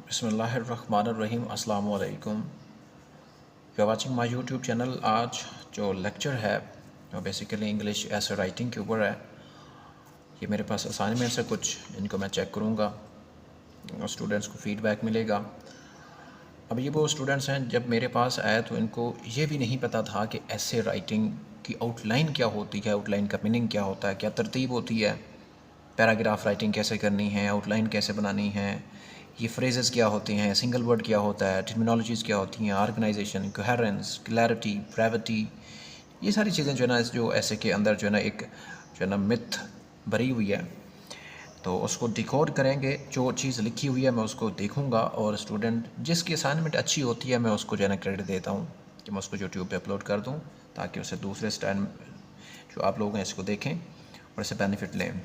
बिस्मिल्लाहिर्रहमानिर्रहीम अस्सलाम वालेकुम। You are watching my YouTube channel. आज जो लेक्चर है वो बेसिकली इंग्लिश ऐसे राइटिंग के ऊपर है। ये मेरे पास असाइनमेंट्स है कुछ, इनको मैं चेक करूँगा और स्टूडेंट्स को फ़ीडबैक मिलेगा। अब ये वो स्टूडेंट्स हैं, जब मेरे पास आए तो इनको ये भी नहीं पता था कि ऐसे राइटिंग की आउटलाइन क्या होती है, आउटलाइन का मीनिंग क्या होता है, क्या तरतीब होती है, पैराग्राफ राइटिंग कैसे करनी है, आउटलाइन कैसे बनानी है, ये फ्रेजेस क्या होते हैं, सिंगल वर्ड क्या होता है, टर्मिनोलॉजीज़ क्या होती हैं, ऑर्गेनाइजेशन, कोहेरेंस, क्लैरिटी, ब्रेविटी, ये सारी चीज़ें जो है ना जो ऐसे के अंदर जो है ना एक जो है ना मिथ भरी हुई है। तो उसको डिकोड करेंगे। जो चीज़ लिखी हुई है मैं उसको देखूंगा और स्टूडेंट जिसकी असाइनमेंट अच्छी होती है मैं उसको जो है ना क्रेडिट देता हूँ कि मैं उसको यूट्यूब पे अपलोड कर दूँ, ताकि उसे दूसरे स्टैंड जो आप लोग हैं इसको देखें और इससे बेनिफिट लें।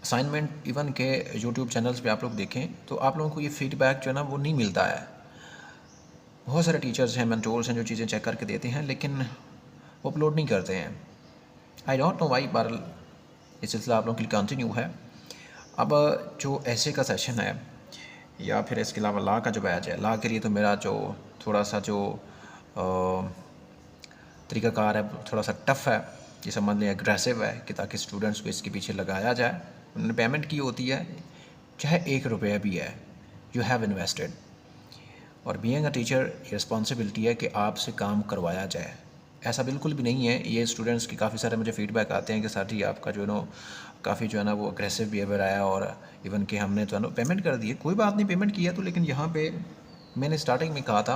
असाइनमेंट इवन के यूट्यूब चैनल्स पे आप लोग देखें तो आप लोगों को ये फीडबैक जो है ना वो नहीं मिलता है। बहुत सारे टीचर्स हैं, मेंटोर्स हैं जो चीज़ें चेक करके देते हैं, लेकिन वो अपलोड नहीं करते हैं। आई डोंट नो वाई, बहरहाल ये सिलसिला आप लोगों के लिए कंटिन्यू है। अब जो ऐसे का सेशन है या फिर इसके अलावा ला का जो बैच है, ला के लिए तो मेरा जो थोड़ा सा जो तरीक़ाकार है थोड़ा सा टफ़ है, ये समझ लें एग्रेसिव है, कि ताकि स्टूडेंट्स को इसके पीछे लगाया जाए। उन्होंने पेमेंट की होती है, चाहे 1 रुपया भी है, यू हैव इन्वेस्टेड। और बीइंग अ टीचर ये रिस्पॉन्सिबिलिटी है कि आपसे काम करवाया जाए। ऐसा बिल्कुल भी नहीं है। ये स्टूडेंट्स की काफ़ी सारे मुझे फ़ीडबैक आते हैं कि सर जी आपका जो है ना काफ़ी जो है ना वो अग्रेसिव बिहेवियर आया, और इवन कि हमने तो है ना पेमेंट कर दी है। कोई बात नहीं, पेमेंट किया तो, लेकिन यहाँ पे मैंने स्टार्टिंग में कहा था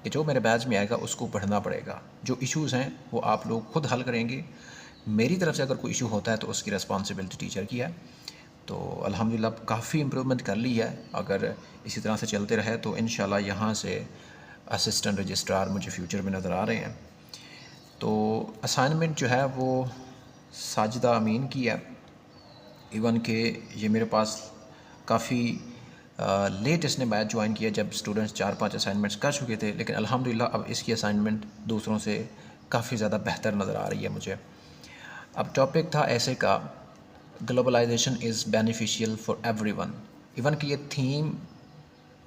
कि जो मेरे बैच में आएगा उसको पढ़ना पड़ेगा। जो इश्यूज़ हैं वो आप लोग खुद हल करेंगे। मेरी तरफ से अगर कोई इशू होता है तो उसकी रिस्पॉन्सिबिलिटी टीचर की है। तो अल्हम्दुलिल्लाह काफ़ी इम्प्रूवमेंट कर ली है। अगर इसी तरह से चलते रहे तो इंशाल्लाह यहाँ से असिस्टेंट रजिस्ट्रार मुझे फ्यूचर में नज़र आ रहे हैं। तो असाइनमेंट जो है वो साजिदा अमीन की है। इवन के ये मेरे पास काफ़ी लेट इसने बैच ज्वाइन किया, जब स्टूडेंट्स 4-5 असाइनमेंट्स कर चुके थे, लेकिन अल्हम्दुलिल्लाह अब इसकी असाइनमेंट दूसरों से काफ़ी ज़्यादा बेहतर नज़र आ रही है मुझे। अब टॉपिक था ऐसे का, globalisation is beneficial for everyone. Even कि ये थीम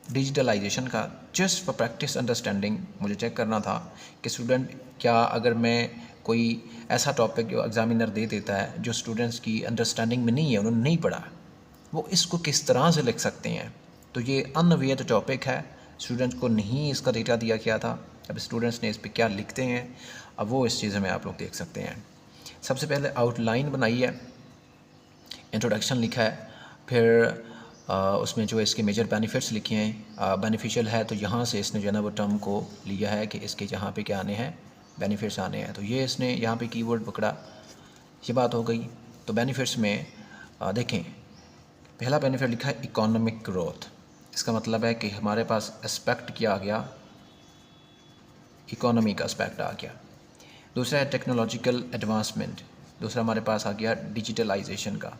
डिजिटलाइजेशन का, जस्ट फॉर प्रैक्टिस अंडरस्टैंडिंग मुझे चेक करना था कि स्टूडेंट क्या, अगर मैं कोई ऐसा टॉपिक जो एग्जामिनर दे देता है जो स्टूडेंट्स की अंडरस्टैंडिंग में नहीं है, उन्होंने नहीं पढ़ा, वो इसको किस तरह से लिख सकते हैं। तो ये अनअवेयर टॉपिक है, स्टूडेंट्स को नहीं इसका डेटा दिया गया था। अब स्टूडेंट्स ने इस पर क्या लिखते हैं, अब वो इस चीज़ में आप लोग देख सकते हैं। सबसे पहले आउटलाइन बनाई है, इंट्रोडक्शन लिखा है, फिर उसमें जो इसके मेजर बेनिफिट्स लिखे हैं। बेनिफिशियल है तो यहाँ से इसने जो है ना वो टर्म को लिया है कि इसके यहाँ पे क्या आने हैं, बेनिफिट्स आने हैं, तो ये इसने यहाँ पे कीवर्ड पकड़ा, ये बात हो गई। तो बेनिफिट्स में देखें, पहला बेनिफिट लिखा है इकोनॉमिक ग्रोथ। इसका मतलब है कि हमारे पास एस्पेक्ट क्या आ गया, इकोनॉमी का एस्पेक्ट आ गया। दूसरा है टेक्नोलॉजिकल एडवांसमेंट, दूसरा हमारे पास आ गया डिजिटलाइजेशन का,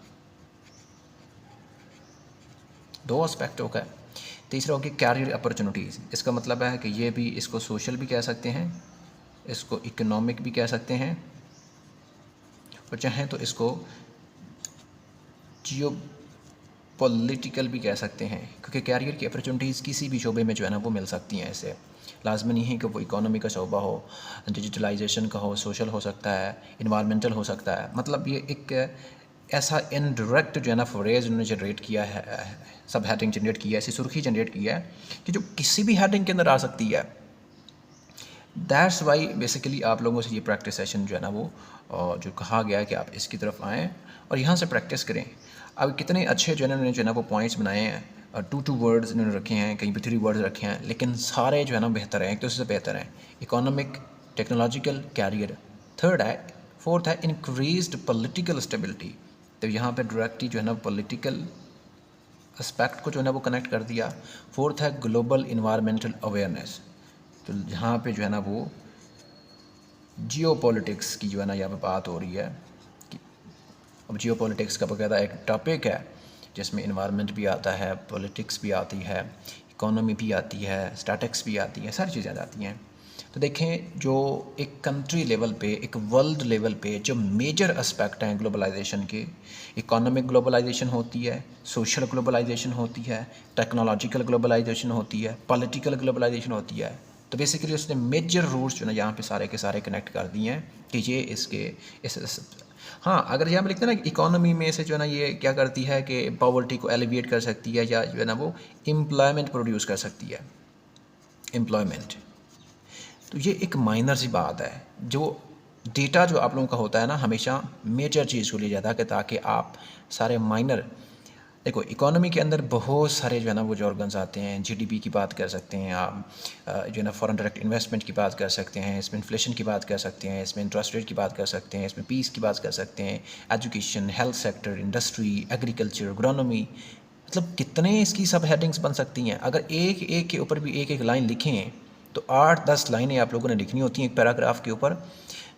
2 एस्पेक्ट हो गए। तीसरा हो गया कैरियर अपॉर्चुनिटीज़। इसका मतलब है कि ये भी, इसको सोशल भी कह सकते हैं, इसको इकोनॉमिक भी कह सकते हैं, और चाहें तो इसको जियो पॉलिटिकल भी कह सकते हैं, क्योंकि कैरियर की अपॉर्चुनिटीज़ किसी भी शोबे में जो है ना वो मिल सकती हैं। ऐसे लाजमी नहीं है कि वो इकोनॉमी का शोबा हो, डिजिटलाइजेशन का हो, सोशल हो सकता है, इन्वायरमेंटल हो सकता है। मतलब ये एक ऐसा इनडायरेक्ट जो है ना फ्रेज उन्होंने जनरेट किया है, सब हेडिंग जनरेट किया है, ऐसी सुर्खी जनरेट की है कि जो किसी भी हेडिंग के अंदर आ सकती है। दैट्स वाई बेसिकली आप लोगों से ये प्रैक्टिस सेशन जो है ना वो जो कहा गया है कि आप इसकी तरफ आएँ और यहाँ से प्रैक्टिस करें। अब कितने अच्छे जो है ना जो है ना वो पॉइंट्स बनाए हैं, 2 वर्ड्स इन्होंने रखे हैं, कहीं पे 3 वर्ड्स रखे हैं, लेकिन सारे जो है ना बेहतर हैं, एक दूसरे से बेहतर हैं। Economic, technological, career. थर्ड है, फोर्थ है इंक्रीज्ड पॉलिटिकल स्टेबिलिटी। तो यहाँ पे डायरेक्टली जो है ना पॉलिटिकल एस्पेक्ट को जो है ना वो कनेक्ट कर दिया। फोर्थ है ग्लोबल इन्वायरमेंटल अवेयरनेस। तो यहाँ पे जो है ना वो जियो पॉलिटिक्स की जो है ना यहाँ पे बात हो रही है कि अब जियो पॉलिटिक्स का बकायदा एक टॉपिक है जिसमें इन्वायरमेंट भी आता है, पॉलिटिक्स भी आती है, इकोनॉमी भी आती है, स्टैटिक्स भी आती है, सारी चीज़ें आती हैं। तो देखें जो एक कंट्री लेवल पे, एक वर्ल्ड लेवल पे जो मेजर एस्पेक्ट हैं ग्लोबलाइजेशन के, इकोनॉमिक ग्लोबलाइजेशन होती है, सोशल ग्लोबलाइजेशन होती है, टेक्नोलॉजिकल ग्लोबलाइजेशन होती है, पॉलिटिकल ग्लोबलाइजेशन होती है। तो बेसिकली उसने मेजर रूट्स जो है ना यहाँ पे सारे के सारे कनेक्ट कर दिए हैं कि ये इसके इस हाँ, अगर यहाँ पे लिखते हैं ना इकोनॉमी में से जो है ना ये क्या करती है कि पॉवर्टी को एलिविएट कर सकती है या जो है ना वो एम्प्लॉयमेंट प्रोड्यूस कर सकती है, एम्प्लॉयमेंट। तो ये एक माइनर सी बात है। जो डेटा जो आप लोगों का होता है ना हमेशा मेजर चीज़ को लिया जाता है कि ताकि आप सारे माइनर, देखो इकोनॉमी के अंदर बहुत सारे जो है ना वो जो ऑर्गन्स आते हैं, जीडीपी की बात कर सकते हैं आप, जो है ना फॉरेन डायरेक्ट इन्वेस्टमेंट की बात कर सकते हैं, इसमें इन्फ्लेशन की बात कर सकते हैं, इसमें इंटरेस्ट रेट की बात कर सकते हैं, इसमें पीस की बात कर सकते हैं, education, health sector, industry, agriculture, agronomy, मतलब कितने इसकी सब हेडिंग्स बन सकती हैं। अगर एक एक के ऊपर भी एक एक लाइन लिखें तो 8-10 लाइनें आप लोगों ने लिखनी होती हैं एक पैराग्राफ के ऊपर,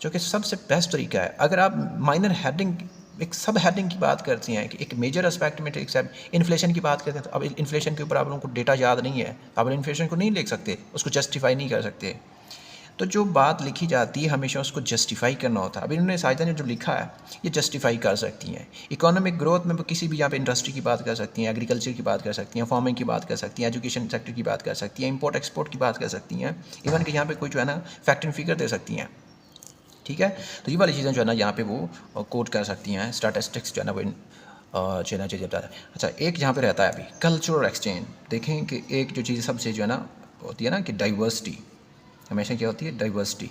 जो कि सबसे बेस्ट तरीका है। अगर आप माइनर हेडिंग, एक सब हेडिंग की बात करते हैं कि एक मेजर एस्पेक्ट में एक इन्फ्लेशन की बात करते हैं, तो अब इन्फ्लेशन के ऊपर आप लोगों को डेटा याद नहीं है, आप इन्फ्लेशन को नहीं लिख सकते, उसको जस्टिफाई नहीं कर सकते। तो जो बात लिखी जाती है हमेशा उसको जस्टिफाई करना होता है। अभी इन्होंने साहित्य ने जो लिखा है ये जस्टिफाई कर सकती हैं। इकोनॉमिक ग्रोथ में किसी भी यहाँ पे इंडस्ट्री की बात कर सकती हैं, एग्रीकल्चर की बात कर सकती हैं, फार्मिंग की बात कर सकती हैं, एजुकेशन सेक्टर की बात कर सकती हैं, इंपोर्ट एक्सपोर्ट की बात कर सकती हैं, इवन कि यहाँ पे कोई जो है ना फैक्ट एंड फिगर दे सकती हैं। ठीक है, तो ये वाली चीज़ें जो है ना यहाँ पे वो कोट कर सकती हैं, स्टैटिस्टिक्स जो है ना वो जो है ना चीज़ बताता है। अच्छा, एक यहाँ पे रहता है अभी कल्चरल एक्सचेंज। देखें कि एक जो चीज़ सबसे जो है ना होती है ना कि डाइवर्सिटी, हमेशा क्या होती है डाइवर्सिटी,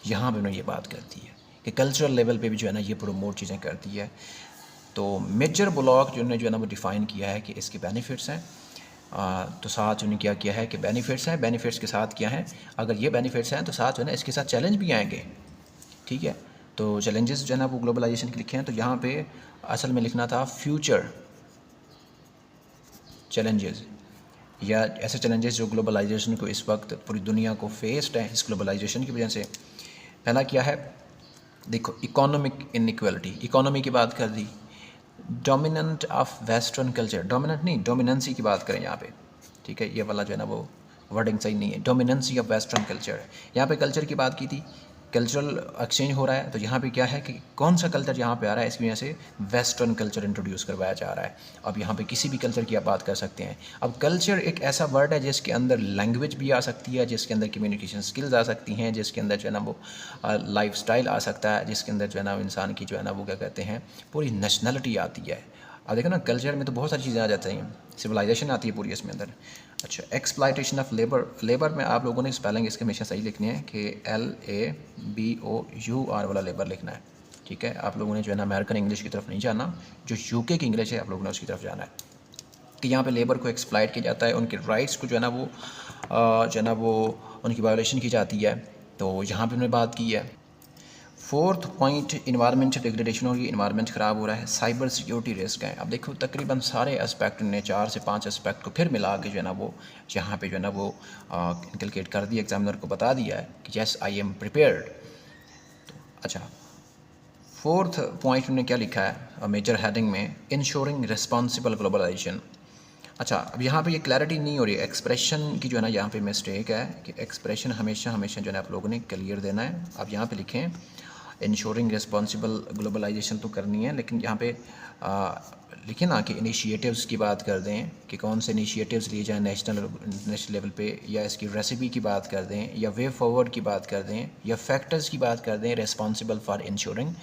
यहाँ पे उन्होंने ये बात करती है कि कल्चरल लेवल पे भी जो है ना ये प्रोमोट चीज़ें करती है। तो मेजर ब्लॉक जो उन्होंने जो है ना वो डिफ़ाइन किया है कि इसके बेनिफिट्स हैं। तो साथ उन्होंने क्या किया है कि बेनिफिट्स हैं, बेनिफिट्स के साथ क्या है, अगर ये बेनिफिट्स हैं तो साथ जो है ना इसके साथ चैलेंज भी आएंगे। ठीक है, तो चैलेंजेस जो है ना वो ग्लोबलाइजेशन के लिखे हैं, तो यहाँ पे असल में लिखना था फ्यूचर चैलेंजेस या ऐसे चैलेंजेस जो ग्लोबलाइजेशन को इस वक्त पूरी दुनिया को फेस्ड है इस ग्लोबलाइजेशन की वजह से। पहला क्या है, देखो इकोनॉमिक इनइक्वालिटी, इकोनॉमी की बात कर दी, dominant of western culture, dominant नहीं डोमिनेंसी की बात करें यहाँ पे। ठीक है, ये वाला जो है ना वो वर्डिंग सही नहीं है, डोमिनेंसी ऑफ वेस्टर्न कल्चर है। यहाँ पे कल्चर की बात की थी, कल्चरल एक्सचेंज हो रहा है, तो यहाँ पे क्या है कि कौन सा कल्चर यहाँ पे आ रहा है, इसकी वजह से वेस्टर्न कल्चर इंट्रोड्यूस करवाया जा रहा है। अब यहाँ पे किसी भी कल्चर की आप बात कर सकते हैं। अब कल्चर एक ऐसा वर्ड है जिसके अंदर लैंग्वेज भी आ सकती है, जिसके अंदर कम्युनिकेशन स्किल्स आ सकती हैं, जिसके अंदर जो है ना वो लाइफ स्टाइल आ सकता है, जिसके अंदर जो है ना इंसान की जो है ना वो क्या कहते हैं पूरी नेशनलिटी आती है। अब देखो ना कल्चर में तो बहुत सारी चीज़ें आ जाती हैं, सिविलाइजेशन आती है पूरी इसमें अंदर। अच्छा, एक्सप्लाइटेशन ऑफ लेबर, लेबर में आप लोगों ने स्पेलिंग इसके हमेशा सही लिखनी है कि LABOUR वाला लेबर लिखना है। ठीक है, आप लोगों ने जो है ना अमेरिकन इंग्लिश की तरफ नहीं जाना, जो यूके की इंग्लिश है आप लोगों ने उसकी तरफ जाना है कि यहाँ पे लेबर को एक्सप्लाइट किया जाता है, उनके राइट्स को जो है ना वो जो है ना वो उनकी वायोलेशन की जाती है। तो यहाँ पे उन्होंने बात की है। फोर्थ पॉइंट, इन्वायरमेंट डिग्रेडेशन हो रही है, इन्वायरमेंट ख़राब हो रहा है, साइबर सिक्योरिटी रिस्क है। अब देखो तकरीबन सारे एस्पेक्ट ने 4 से 5 एस्पेक्ट को फिर मिला के जो है ना वो यहाँ पे जो है ना वो इंकलकेट कर दिया, एग्जामिनर को बता दिया है कि यस आई एम प्रिपेयर्ड। तो अच्छा, फोर्थ पॉइंट उन्होंने क्या लिखा है मेजर हेडिंग में, इंश्योरिंग रिस्पॉन्सिबल ग्लोबलाइजेशन। अच्छा, अब यहाँ पे ये क्लैरिटी नहीं हो रही, एक्सप्रेशन की जो है ना यहाँ पे मिस्टेक है कि एक्सप्रेशन हमेशा हमेशा जो है ना आप लोगों ने क्लियर देना है। अब यहाँ पे लिखें इंश्योरिंग रिस्पॉन्सिबल ग्लोबलाइजेशन तो करनी है, लेकिन यहाँ पे लिखें ना कि इनिशिएटिव्स की बात कर दें कि कौन से इनिशिएटिव्स लिए जाएँ नेशनल लेवल पे, या इसकी रेसिपी की बात कर दें, या वे फॉरवर्ड की बात कर दें, या फैक्टर्स की बात कर दें रिस्पॉन्सिबल फॉर इंश्योरिंग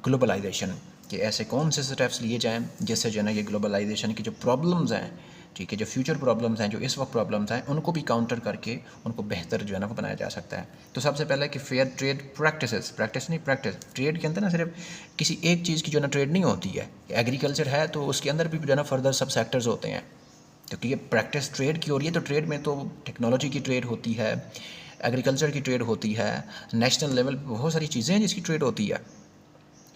ग्लोबलाइजेशन, कि ऐसे कौन से स्टेप्स लिए जाएँ जिससे जो है ना ये ग्लोबलाइजेशन की जो प्रॉब्लम्स हैं, ठीक है, जो फ्यूचर प्रॉब्लम्स हैं, जो इस वक्त प्रॉब्लम्स हैं, उनको भी काउंटर करके उनको बेहतर जो है ना वो बनाया जा सकता है। तो सबसे पहले कि फेयर ट्रेड प्रैक्टिसेस, प्रैक्टिस नहीं प्रैक्टिस, ट्रेड के अंदर ना सिर्फ किसी एक चीज़ की जो है ना ट्रेड नहीं होती है। एग्रीकल्चर है तो उसके अंदर भी जो है ना फर्दर सब सेक्टर्स होते हैं, क्योंकि ये प्रैक्टिस ट्रेड की हो रही है। तो ट्रेड में तो टेक्नोलॉजी की ट्रेड होती है, एग्रीकल्चर की ट्रेड होती है, नेशनल लेवल पर बहुत सारी चीज़ें हैं जिसकी ट्रेड होती है।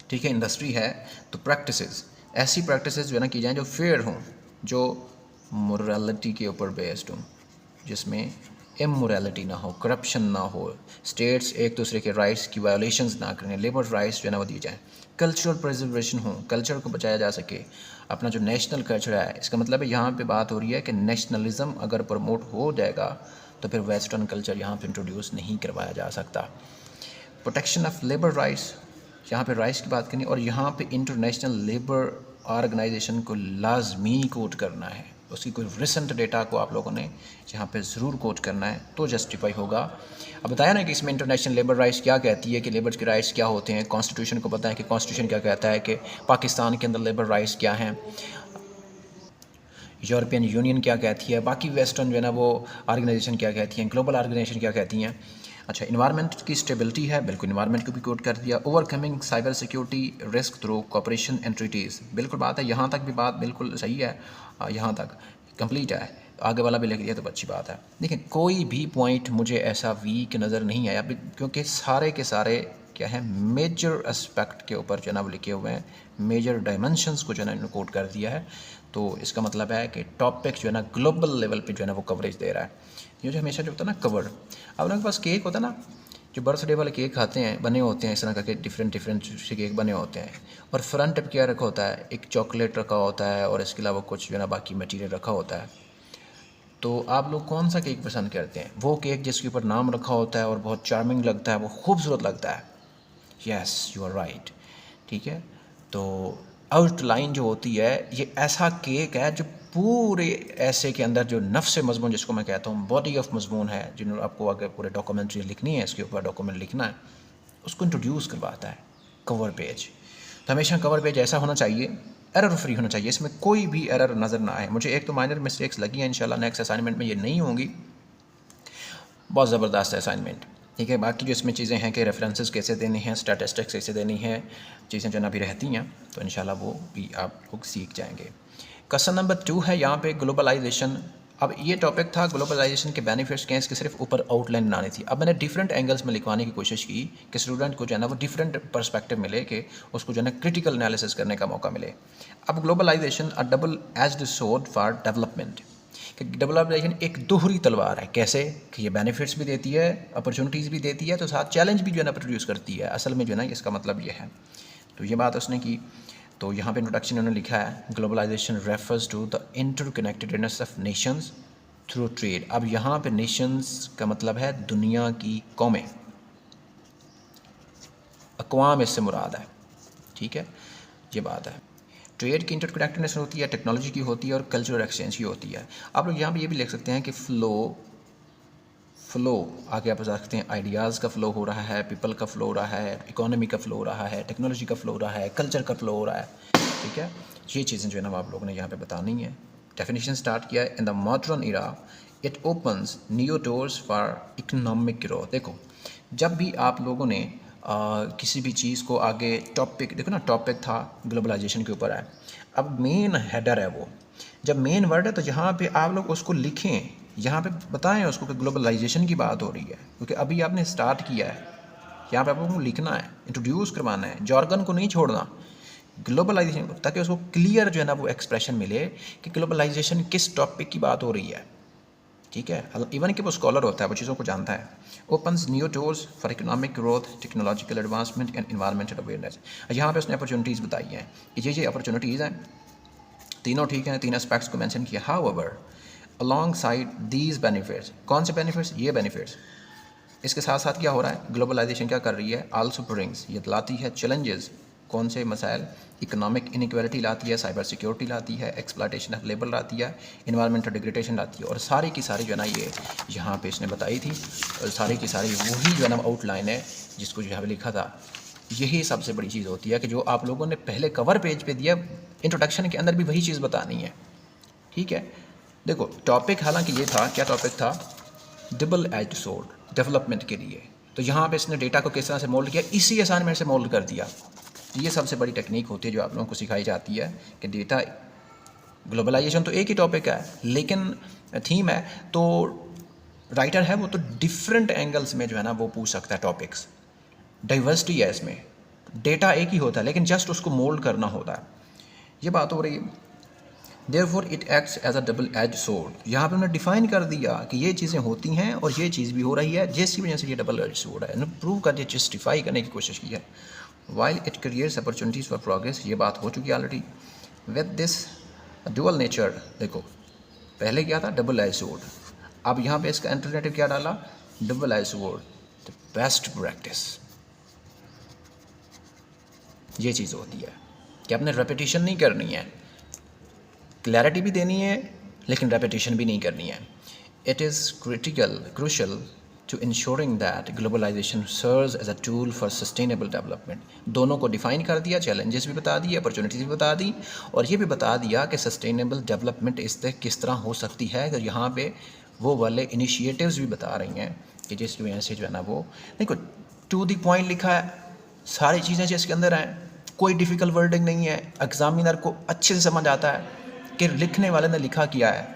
ठीक है, इंडस्ट्री है, तो प्रैक्टिसेस, ऐसी प्रैक्टिसेस जो है ना की जाएँ जो फेयर हों, जो मोरालिटी के ऊपर बेस्ड हों, जिसमें इमोरलिटी ना हो, करप्शन ना हो, स्टेट्स एक दूसरे के राइट्स की वायोलेशंस ना करें, लेबर राइट्स जो है ना वो दिए जाएँ, कल्चरल प्रिजर्वेशन हो, कल्चर को बचाया जा सके, अपना जो नेशनल कल्चर है। इसका मतलब है यहाँ पे बात हो रही है कि नेशनलिज्म अगर प्रमोट हो जाएगा तो फिर वेस्टर्न कल्चर यहाँ पे इंट्रोड्यूस नहीं करवाया जा सकता। प्रोटेक्शन ऑफ लेबर राइट्स, यहाँ पे राइट्स की बात करनी, और यहाँ पे इंटरनेशनल लेबर ऑर्गेनाइजेशन को लाजमी कोट करना है, उसकी कोई रिसेंट डेटा को आप लोगों ने यहाँ पे ज़रूर कोट करना है तो जस्टिफाई होगा। अब बताया ना कि इसमें इंटरनेशनल लेबर राइट्स क्या कहती है, कि लेबर के राइट्स क्या होते हैं, कॉन्स्टिट्यूशन को पता है कि कॉन्स्टिट्यूशन क्या कहता है, कि पाकिस्तान के अंदर लेबर राइट्स क्या हैं, यूरोपियन यूनियन क्या कहती है, बाकी वेस्टर्न जो है ना वो ऑर्गेनाइजेशन क्या कहती हैं, ग्लोबल ऑर्गेनाइजेशन क्या कहती हैं। अच्छा, इन्वायरमेंट की स्टेबिलिटी है, बिल्कुल इन्वायरमेंट को भी कोट कर दिया। Overcoming cyber security risk through cooperation and treaties, बिल्कुल बात है, यहाँ तक भी बात बिल्कुल सही है, यहाँ तक कंप्लीट है, आगे वाला भी लिख दिया तो अच्छी बात है। देखिए कोई भी पॉइंट मुझे ऐसा वीक नज़र नहीं आया, क्योंकि सारे के सारे क्या है मेजर एस्पेक्ट के ऊपर जो है ना वो लिखे हुए हैं, मेजर डायमेंशंस को जो है ना इन्होंने कोट कर दिया है। तो इसका मतलब है कि टॉपिक जो है ना ग्लोबल लेवल पे जो है ना वो कवरेज दे रहा है। ये जो हमेशा जो होता है ना कवर, अब उनके पास केक होता है ना, जो बर्थडे वाले केक खाते हैं, बने होते हैं इस तरह के डिफरेंट से केक बने होते हैं, और फ्रंट पे क्या रखा होता है, एक चॉकलेट रखा होता है और इसके अलावा कुछ जो है ना बाकी मटीरियल रखा होता है। तो आप लोग कौन सा केक पसंद करते हैं? वो केक जिसके ऊपर नाम रखा होता है और बहुत चार्मिंग लगता है, वो खूबसूरत लगता है। यस, यू आर राइट, ठीक है। तो आउटलाइन जो होती है, ये ऐसा केक है जो पूरे ऐसे के अंदर जो नफ्स मजमून जिसको मैं कहता हूँ, बॉडी ऑफ मजमून है, जिन्होंने आपको अगर पूरे डॉक्यूमेंट्री लिखनी है, इसके ऊपर डॉक्यूमेंट लिखना है, उसको इंट्रोड्यूस करवाता है कवर पेज। तो हमेशा कवर पेज ऐसा होना चाहिए, एरर फ्री होना चाहिए, इसमें कोई भी एरर नज़र ना आए। मुझे एक तो माइनर मिस्टेक्स लगी हैं, इंशाल्लाह नेक्स्ट असाइनमेंट में ये नहीं होंगी, बहुत ज़बरदस्त असाइनमेंट, ठीक है। बाकी जो इसमें चीज़ें हैं कि रेफरेंसेस कैसे देने हैं, स्टैटिस्टिक्स कैसे देनी है, चीज़ें जो ना भी रहती हैं, तो इंशाल्लाह वो भी आप लोग सीख जाएंगे। क्वेश्चन नंबर 2 है यहाँ पे ग्लोबलाइजेशन। अब ये टॉपिक था ग्लोबलाइजेशन के बेनिफिट्स क्या हैं, इसके सिर्फ ऊपर आउटलाइन बनानी थी। अब मैंने डिफरेंट एंगल्स में लिखवाने की कोशिश की कि स्टूडेंट को जो है ना वो डिफरेंट पर्सपेक्टिव मिले, कि उसको जो है ना क्रिटिकल एनालिसिस करने का मौका मिले। अब globalisation a double edged sword for development, कि ग्लोबलाइजेशन एक दोहरी तलवार है। कैसे कि ये बेनिफिट्स भी देती है, अपॉर्चुनिटीज़ भी देती है, तो साथ चैलेंज भी जो है ना प्रोड्यूस करती है। असल में जो है ना इसका मतलब ये है, तो ये बात उसने की। तो यहाँ पे इंट्रोडक्शन उन्होंने लिखा है, globalisation refers to the interconnectedness of nations through trade. अब यहाँ पे नेशंस का मतलब है दुनिया की कौमें, अक़वाम इससे मुराद है, ठीक है, ये बात है। ट्रेड की इंटरकनेक्टेडनेस होती है, टेक्नोलॉजी की होती है, और कल्चरल एक्सचेंज की होती है। आप लोग यहाँ पे ये भी लिख सकते हैं कि फ़्लो आगे आप बता सकते हैं, आइडियाज़ का फ़्लो हो रहा है, पीपल का फ़्लो हो रहा है, इकोनॉमी का फ़्लो हो रहा है, टेक्नोलॉजी का फ़्लो हो रहा है, कल्चर का फ़्लो हो रहा है, ठीक है। ये चीज़ें जो है ना आप लोगों ने यहाँ पे बतानी है। डेफिनेशन स्टार्ट किया है, in the modern era it opens new doors for economic growth. देखो जब भी आप लोगों ने किसी भी चीज़ को आगे टॉपिक देखो ना, टॉपिक था ग्लोबलाइजेशन के ऊपर है, अब मेन हेडर है वो, जब मेन वर्ड है तो यहाँ पे आप लोग उसको लिखें, यहाँ पे बताएं उसको कि ग्लोबलाइजेशन की बात हो रही है, क्योंकि अभी आपने स्टार्ट किया है, यहाँ पे आप लोगों को लिखना है, इंट्रोड्यूस करवाना है, जॉर्गन को नहीं छोड़ना, ग्लोबलाइजेशन, ताकि उसको क्लियर जो है ना वो एक्सप्रेशन मिले कि ग्लोबलाइजेशन किस टॉपिक की बात हो रही है, ठीक है। इवन कि वो स्कॉलर होता है, वो चीज़ों को जानता है। Opens new doors for economic growth, technological advancement and environmental awareness. यहाँ पे उसने अपॉर्चुनिटीज़ बताई हैं, ये अपॉर्चुनिटीज़ हैं, तीनों ठीक हैं, तीन एस्पेक्ट्स को मेंशन किया। However along side these benefits, कौन से बेनिफिट्स, ये बेनिफिट्स, इसके साथ साथ क्या हो रहा है, ग्लोबलाइजेशन क्या कर रही है, आल्सो ब्रिंग्स, ये लाती है चैलेंजेस, कौन से मसाइल, इकोनॉमिक इनइक्वालिटी लाती है, साइबर सिक्योरिटी लाती है, एक्सप्लॉयटेशन ऑफ लेबर लाती है, इन्वायरमेंटल डिग्रेडेशन लाती है, और सारी की सारी जो है ना ये यहाँ पे इसने बताई थी, और सारी की सारी वही जो है ना आउटलाइन है जिसको जो है लिखा था। यही सबसे बड़ी चीज़ होती है कि जो आप लोगों ने पहले कवर पेज पे दिया, इंट्रोडक्शन के अंदर भी वही चीज़ बतानी है, ठीक है। देखो टॉपिक हालांकि ये था, क्या टॉपिक था, डबल एज्ड स्वॉर्ड डेवलपमेंट के लिए। तो यहाँ पे इसने डेटा को किस तरह से मोल्ड किया, इसी असाइनमेंट से मोल्ड कर दिया। ये सबसे बड़ी टेक्निक होती है जो आप लोगों को सिखाई जाती है कि डेटा, ग्लोबलाइजेशन तो एक ही टॉपिक है, लेकिन थीम है, तो राइटर है वो तो डिफरेंट एंगल्स में जो है ना वो पूछ सकता है टॉपिक्स, डाइवर्सिटी है इसमें, डेटा एक ही होता है लेकिन जस्ट उसको मोल्ड करना होता है, ये बात हो रही है। Therefore it acts as a double edged sword, यहाँ पे उन्होंने डिफाइन कर दिया कि ये चीज़ें होती हैं और ये चीज़ भी हो रही है, जिसकी वजह से ये डबल एज स्वॉर्ड है, प्रूव करके जस्टिफाई करने की कोशिश की है। While it creates opportunities for progress, ये बात हो चुकी है already. With this dual nature, देखो पहले क्या था, डबल एज स्वॉर्ड, अब यहाँ पे इसका अल्टरनेटिव क्या डाला, double edge word, the best practice. ये चीज़ होती है कि आपने रेपिटेशन नहीं करनी है, क्लैरिटी भी देनी है लेकिन रेपिटेशन भी नहीं करनी है। It is crucial to ensuring that globalization serves as a tool for sustainable development। दोनों को डिफ़ाइन कर दिया, चैलेंजेस भी बता दिए, अपॉर्चुनिटीज़ भी बता दी, और ये भी बता दिया कि सस्टेनेबल डेवलपमेंट इससे किस तरह हो सकती है। तो यहाँ पे वो वाले इनिशिएटिव्स भी बता रही हैं कि जिसकी वजह से जो है ना वो देखो टू द पॉइंट लिखा है, सारी चीज़ें जिसके अंदर हैं, कोई डिफ़िकल्ट वर्डिंग नहीं है, एग्जामिनर को अच्छे से समझ आता है कि लिखने वाले ने लिखा किया है,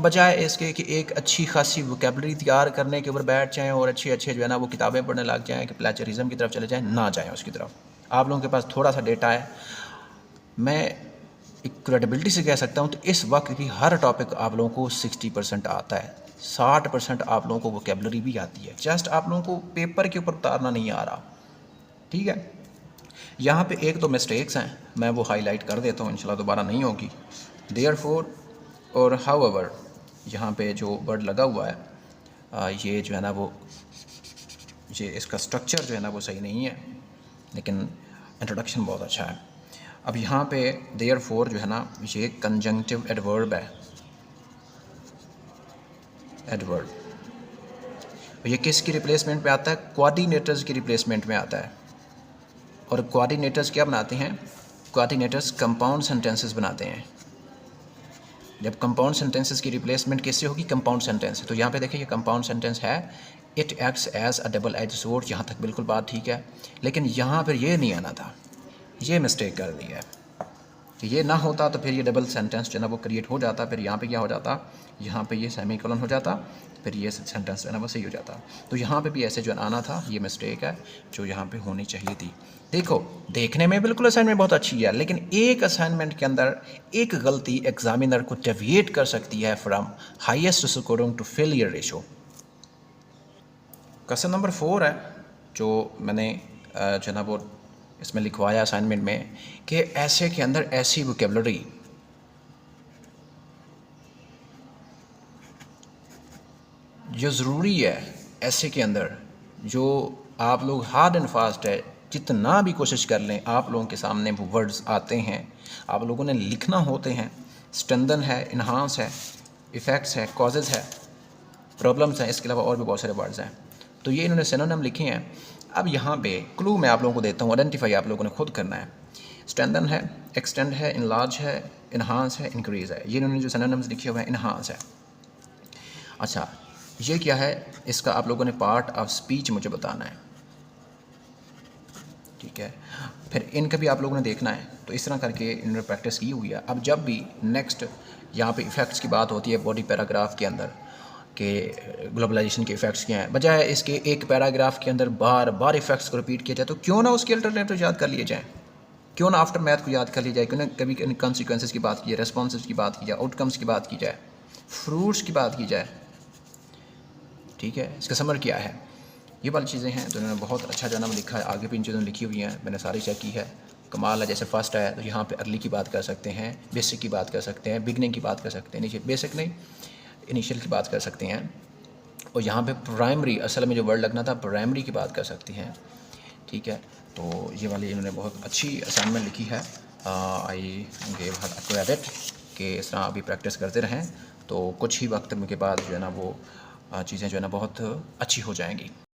बजाय इसके कि एक अच्छी खासी वोकेबलरी तैयार करने के ऊपर बैठ जाएं और अच्छे अच्छे जो है ना वो किताबें पढ़ने लग जाएं कि प्लेजरिज्म की तरफ चले जाएं, ना जाएं उसकी तरफ। आप लोगों के पास थोड़ा सा डेटा है, मैं एक क्रेडिबिलिटी से कह सकता हूं तो इस वक्त भी हर टॉपिक आप लोगों को 60% आता है, 60% आप लोगों को वोकेबलरी भी आती है, जस्ट आप लोगों को पेपर के ऊपर उतारना नहीं आ रहा। ठीक है, यहाँ पे एक दो मिस्टेक्स हैं, मैं वो हाईलाइट कर देता हूँ, इंशाल्लाह दोबारा नहीं होगी। देयरफॉर और हाउएवर यहाँ पे जो वर्ड लगा हुआ है ये जो है ना वो ये इसका स्ट्रक्चर जो है ना वो सही नहीं है, लेकिन इंट्रोडक्शन बहुत अच्छा है। अब यहाँ पे देयरफॉर जो है ना ये कंजंक्टिव एडवर्ब है, एडवर्ब, ये किसकी रिप्लेसमेंट में आता है, कोऑर्डिनेटर्स की रिप्लेसमेंट में आता है। और कोऑर्डिनेटर्स क्या बनाते हैं, कोऑर्डिनेटर्स कंपाउंड सेंटेंसेस बनाते हैं। जब कंपाउंड सेंटेंसेस की रिप्लेसमेंट किससे होगी, कंपाउंड सेंटेंस। तो यहाँ पे देखिए ये कंपाउंड सेंटेंस है, it acts as a double edge sword, यहाँ तक बिल्कुल बात ठीक है, लेकिन यहाँ पर ये नहीं आना था, ये मिस्टेक कर दी है कि ये ना होता तो फिर ये डबल सेंटेंस जो है ना वो क्रिएट हो जाता, फिर यहाँ पे क्या हो जाता, यहाँ पे ये सेमीकोलन हो जाता, फिर ये सेंटेंस जो है ना वो सही हो जाता। तो यहाँ पे भी ऐसे जो आना था, ये मिस्टेक है जो यहाँ पे होनी चाहिए थी। देखो देखने में बिल्कुल असाइनमेंट बहुत अच्छी है, लेकिन एक असाइनमेंट के अंदर एक गलती एग्जामिनर को डेविएट कर सकती है from highest scoring to failure ratio. Question number 4 है जो मैंने जो है ना वो इसमें लिखवाया असाइनमेंट में कि ऐसे के अंदर ऐसी वोकेबलरी जो ज़रूरी है, ऐसे के अंदर जो आप लोग हार्ड एंड फास्ट है, जितना भी कोशिश कर लें आप लोगों के सामने वो वर्ड्स आते हैं, आप लोगों ने लिखना होते हैं। स्ट्रेंथन है, इन्हांस है, इफ़ेक्ट्स है, कॉजेज़ है, प्रॉब्लम्स हैं, इसके अलावा और भी बहुत सारे वर्ड्स हैं। तो ये इन्होंने सिनोनिम लिखे हैं। अब यहाँ पे क्लू मैं आप लोगों को देता हूँ, आइडेंटिफाई आप लोगों ने खुद करना है। स्ट्रेंथन है, एक्सटेंड है, इनलार्ज है, इन्हांस है, इंक्रीज़ है, ये इन्होंने जो सिनोनिम्स लिखे हुए हैं, इन्हांस है। अच्छा ये क्या है, इसका आप लोगों ने पार्ट ऑफ स्पीच मुझे बताना है, ठीक है। फिर इनका भी आप लोगों ने देखना है। तो इस तरह करके इन्होंने प्रैक्टिस की हुई है। अब जब भी नेक्स्ट यहाँ पे इफ़ेक्ट्स की बात होती है बॉडी पैराग्राफ के अंदर कि ग्लोबलाइजेशन के इफ़ेक्ट्स क्या हैं, बजाय इसके एक पैराग्राफ के अंदर बार बार इफ़ेक्ट्स को रिपीट किया जाए, तो क्यों ना उसके अल्टरनेटिव याद कर लिए जाएँ, क्यों ना आफ्टर मैथ को याद कर लिया जाए, क्यों ना कभी कॉन्सिक्वेंसेस की बात की जाए, रेस्पॉन्सेस की बात की जाए, आउटकम्स की बात की जाए, फ्रूट्स की बात की जाए, ठीक है। इसका समर क्या है, ये वाली चीज़ें हैं। तो इन्होंने बहुत अच्छा जन्म लिखा है, आगे भी इन चीज़ों ने लिखी हुई हैं, मैंने सारी चेक की है, कमाल है। जैसे फर्स्ट है तो यहाँ पे अर्ली की बात कर सकते हैं, बेसिक की बात कर सकते हैं, बिगनिंग की बात कर सकते हैं, नीचे बेसिक नहीं इनिशियल की बात कर सकते हैं, और यहाँ पे प्राइमरी, असल में जो वर्ड लगना था प्राइमरी की बात कर सकते हैं, ठीक है। तो ये वाली इन्होंने बहुत अच्छी असाइनमेंट लिखी है। आई गेव हर क्रेडिट कि इस तरह अभी प्रैक्टिस करते रहें तो कुछ ही वक्त के बाद जो है ना वो चीज़ें जो है ना बहुत अच्छी हो जाएंगी।